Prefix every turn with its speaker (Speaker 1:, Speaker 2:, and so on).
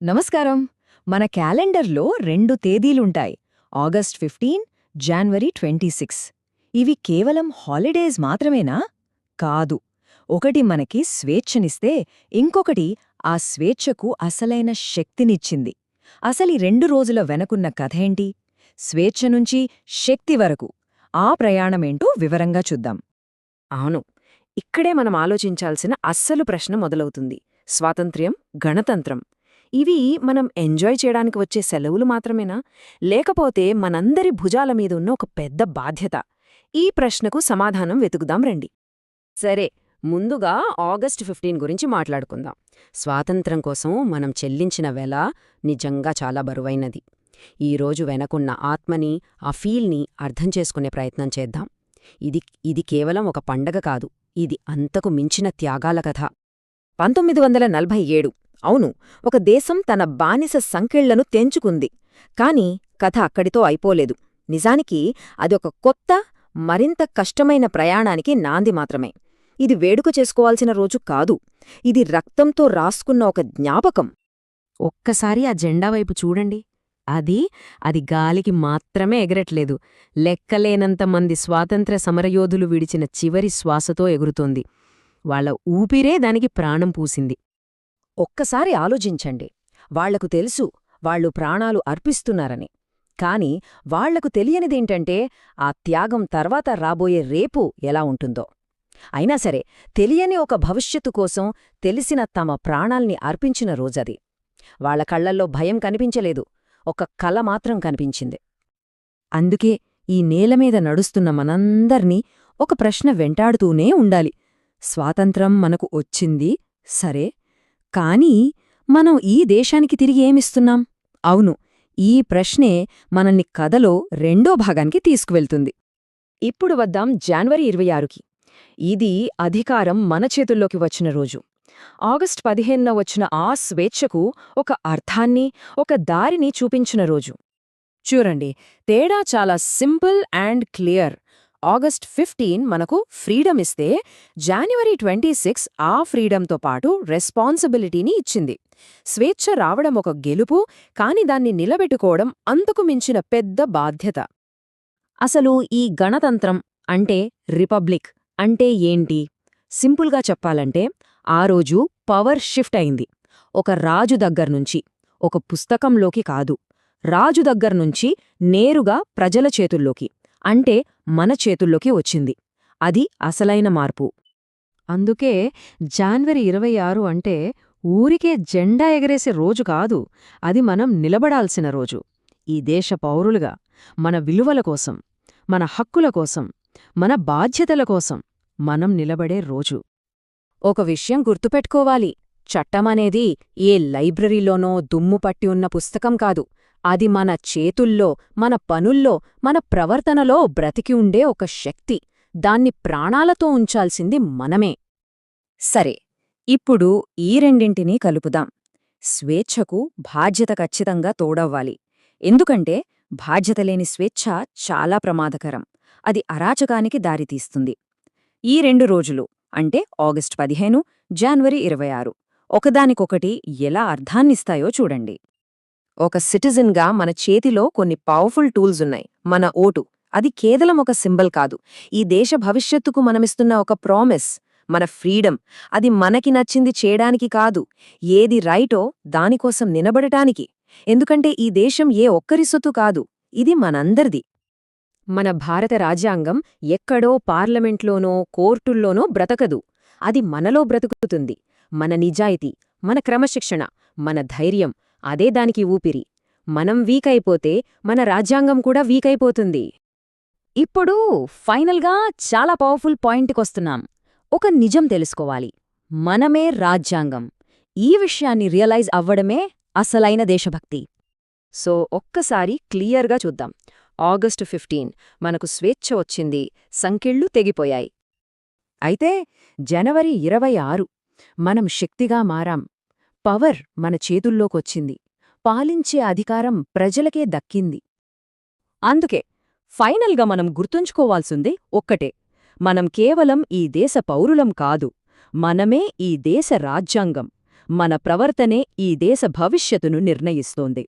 Speaker 1: నమస్కారం. మన క్యాలెండర్లో 2 తేదీలుంటాయి. ఆగస్ట్ 15, జనవరి 26. ఇవి కేవలం హాలిడేస్ మాత్రమేనా? కాదు. ఒకటి మనకి స్వేచ్ఛనిస్తే ఇంకొకటి ఆ స్వేచ్ఛకు అసలైన శక్తినిచ్చింది. అసలీ 2 రోజుల వెనకున్న కథేంటి? స్వేచ్ఛ నుంచి శక్తి వరకు ఆ ప్రయాణమేంటో వివరంగా చూద్దాం.
Speaker 2: అవును. ఇక్కడే మనం ఆలోచించాల్సిన అస్సలు ప్రశ్న మొదలవుతుంది. స్వాతంత్ర్యం, గణతంత్రం. ఇవి మనం ఎంజాయ్ చేయడానికి వచ్చే సెలవులు మాత్రమేనా? లేకపోతే మనందరి భుజాల మీద ఉన్న ఒక పెద్ద బాధ్యత? ఈ ప్రశ్నకు సమాధానం వెతుకుదాం రండి. సరే, ముందుగా ఆగస్ట్ 15 గురించి మాట్లాడుకుందాం. స్వాతంత్ర్యం కోసం మనం చెల్లించిన వెల నిజంగా చాలా బరువైనది. ఈరోజు వెనకున్న ఆత్మని, ఆ ఫీల్ని అర్థం చేసుకునే ప్రయత్నం చేద్దాం. ఇది కేవలం ఒక పండగ కాదు, ఇది అంతకు మించిన త్యాగాల కథ. 1947. అవును, ఒక దేశం తన బానిస సంకెళ్లను తెంచుకుంది. కాని కథ అక్కడితో అయిపోలేదు. నిజానికి అది ఒక కొత్త, మరింత కష్టమైన ప్రయాణానికి నాంది మాత్రమే. ఇది వేడుక చేసుకోవాల్సిన రోజు కాదు. ఇది రక్తంతో రాసుకున్న ఒక జ్ఞాపకం. ఒక్కసారి ఆ జెండా వైపు చూడండి. అది గాలికి మాత్రమే ఎగరట్లేదు. లెక్కలేనంతమంది స్వాతంత్ర్య సమరయోధులు విడిచిన చివరి శ్వాసతో ఎగురుతోంది. వాళ్ల ఊపిరే దానికి ప్రాణం పూసింది. ఒక్కసారి ఆలోచించండి. వాళ్లకు తెలుసు వాళ్లు ప్రాణాలు అర్పిస్తున్నారని. కాని వాళ్లకు తెలియనిదేంటంటే ఆ త్యాగం తర్వాత రాబోయే రేపు ఎలా ఉంటుందో. అయినా సరే, తెలియని ఒక భవిష్యత్తు కోసం తెలిసిన తమ ప్రాణాల్ని అర్పించిన రోజది. వాళ్ల కళ్లల్లో భయం కనిపించలేదు, ఒక కల మాత్రం కనిపించింది. అందుకే ఈ నేలమీద నడుస్తున్న మనందర్నీ ఒక ప్రశ్న వెంటాడుతూనే ఉండాలి. స్వాతంత్రం మనకు వచ్చింది, సరే, కానీ మనం ఈ దేశానికి తిరిగి ఏమిస్తున్నాం? అవును, ఈ ప్రశ్నే మనల్ని కథలో రెండో భాగానికి తీసుకువెళ్తుంది. ఇప్పుడు వద్దాం జనవరి 26కి. ఇది అధికారం మన చేతుల్లోకి వచ్చిన రోజు. ఆగస్ట్ 15న వచ్చిన ఆ స్వేచ్ఛకు ఒక అర్థాన్ని, ఒక దారిని చూపించిన రోజు. చూడండి, తేడా చాలా సింపుల్ అండ్ క్లియర్. ఆగస్ట్ 15 మనకు ఫ్రీడమ్ ఇస్తే, జనవరి 26 ఆ ఫ్రీడంతో పాటు రెస్పాన్సిబిలిటీని ఇచ్చింది. స్వేచ్ఛ రావడం ఒక గెలుపు, కాని దాన్ని నిలబెట్టుకోవడం అంతకు మించిన పెద్ద బాధ్యత. అసలు ఈ గణతంత్రం అంటే, రిపబ్లిక్ అంటే ఏంటి? సింపుల్గా చెప్పాలంటే, ఆ రోజు పవర్ షిఫ్ట్ అయింది. ఒక రాజు దగ్గర్నుంచి, ఒక పుస్తకంలోకి కాదు, రాజు దగ్గర్నుంచి నేరుగా ప్రజల చేతుల్లోకి, అంటే మన చేతుల్లోకి వచ్చింది. అది అసలైన మార్పు. అందుకే జనవరి 26 అంటే ఊరికే జెండా ఎగరేసే రోజు కాదు, అది మనం నిలబడాల్సిన రోజు. ఈ దేశ పౌరులుగా, మన విలువల కోసం, మన హక్కుల కోసం, మన బాధ్యతల కోసం మనం నిలబడే రోజు. ఒక విషయం గుర్తుపెట్టుకోవాలి, చట్టమనేది ఏ లైబ్రరీలోనో దుమ్ముపట్టి ఉన్న పుస్తకం కాదు. అది మన చేతుల్లో, మన పనుల్లో, మన ప్రవర్తనలో బ్రతికి ఉండే ఒక శక్తి. దాన్ని ప్రాణాలతో ఉంచాల్సింది మనమే. సరే, ఇప్పుడు ఈ రెండింటినీ కలుపుదాం. స్వేచ్ఛకు బాధ్యత ఖచ్చితంగా తోడవ్వాలి. ఎందుకంటే బాధ్యతలేని స్వేచ్ఛ చాలా ప్రమాదకరం. అది అరాచకానికి దారితీస్తుంది. ఈ 2 రోజులు అంటే ఆగస్ట్ 15, జనవరి 26 ఒకదానికొకటి ఎలా అర్థాన్నిస్తాయో చూడండి. ఒక సిటిజన్గా మన చేతిలో కొన్ని పవర్ఫుల్ టూల్స్ ఉన్నాయి. మన ఓటు, అది కేవలం ఒక సింబల్ కాదు, ఈ దేశ భవిష్యత్తుకు మనమిస్తున్న ఒక ప్రామిస్. మన ఫ్రీడమ్, అది మనకి నచ్చింది చేయడానికి కాదు, ఏది రైటో దానికోసం నిలబడటానికి. ఎందుకంటే ఈ దేశం ఏ ఒక్కరి సొత్తు కాదు, ఇది మనందరిది. మన భారత రాజ్యాంగం ఎక్కడో పార్లమెంట్లోనో కోర్టుల్లోనో బ్రతకదు, అది మనలో బ్రతుకుతుంది. మన నిజాయితీ, మన క్రమశిక్షణ, మన ధైర్యం, అదే దానికి ఊపిరి. మనం వీకైపోతే మన రాజ్యాంగం కూడా వీకైపోతుంది. ఇప్పుడు ఫైనల్గా చాలా పవర్ఫుల్ పాయింట్కొస్తున్నాం. ఒక నిజం తెలుసుకోవాలి, మనమే రాజ్యాంగం. ఈ విషయాన్ని రియలైజ్ అవ్వడమే అసలైన దేశభక్తి. సో ఒక్కసారి క్లియర్గా చూద్దాం. ఆగస్టు 15 మనకు స్వేచ్ఛ వచ్చింది, సంకెళ్ళు తెగిపోయాయి. అయితే జనవరి 26 మనం శక్తిగా మారాం. పవర్ మన చేతుల్లోకొచ్చింది, పాలించే అధికారం ప్రజలకే దక్కింది. అందుకే ఫైనల్గా మనం గుర్తుంచుకోవాల్సింది ఒక్కటే, మనం కేవలం ఈ దేశ పౌరులం కాదు, మనమే ఈ దేశ రాజ్యాంగం.
Speaker 1: మన ప్రవర్తనే ఈ దేశ భవిష్యత్తును నిర్ణయిస్తోంది.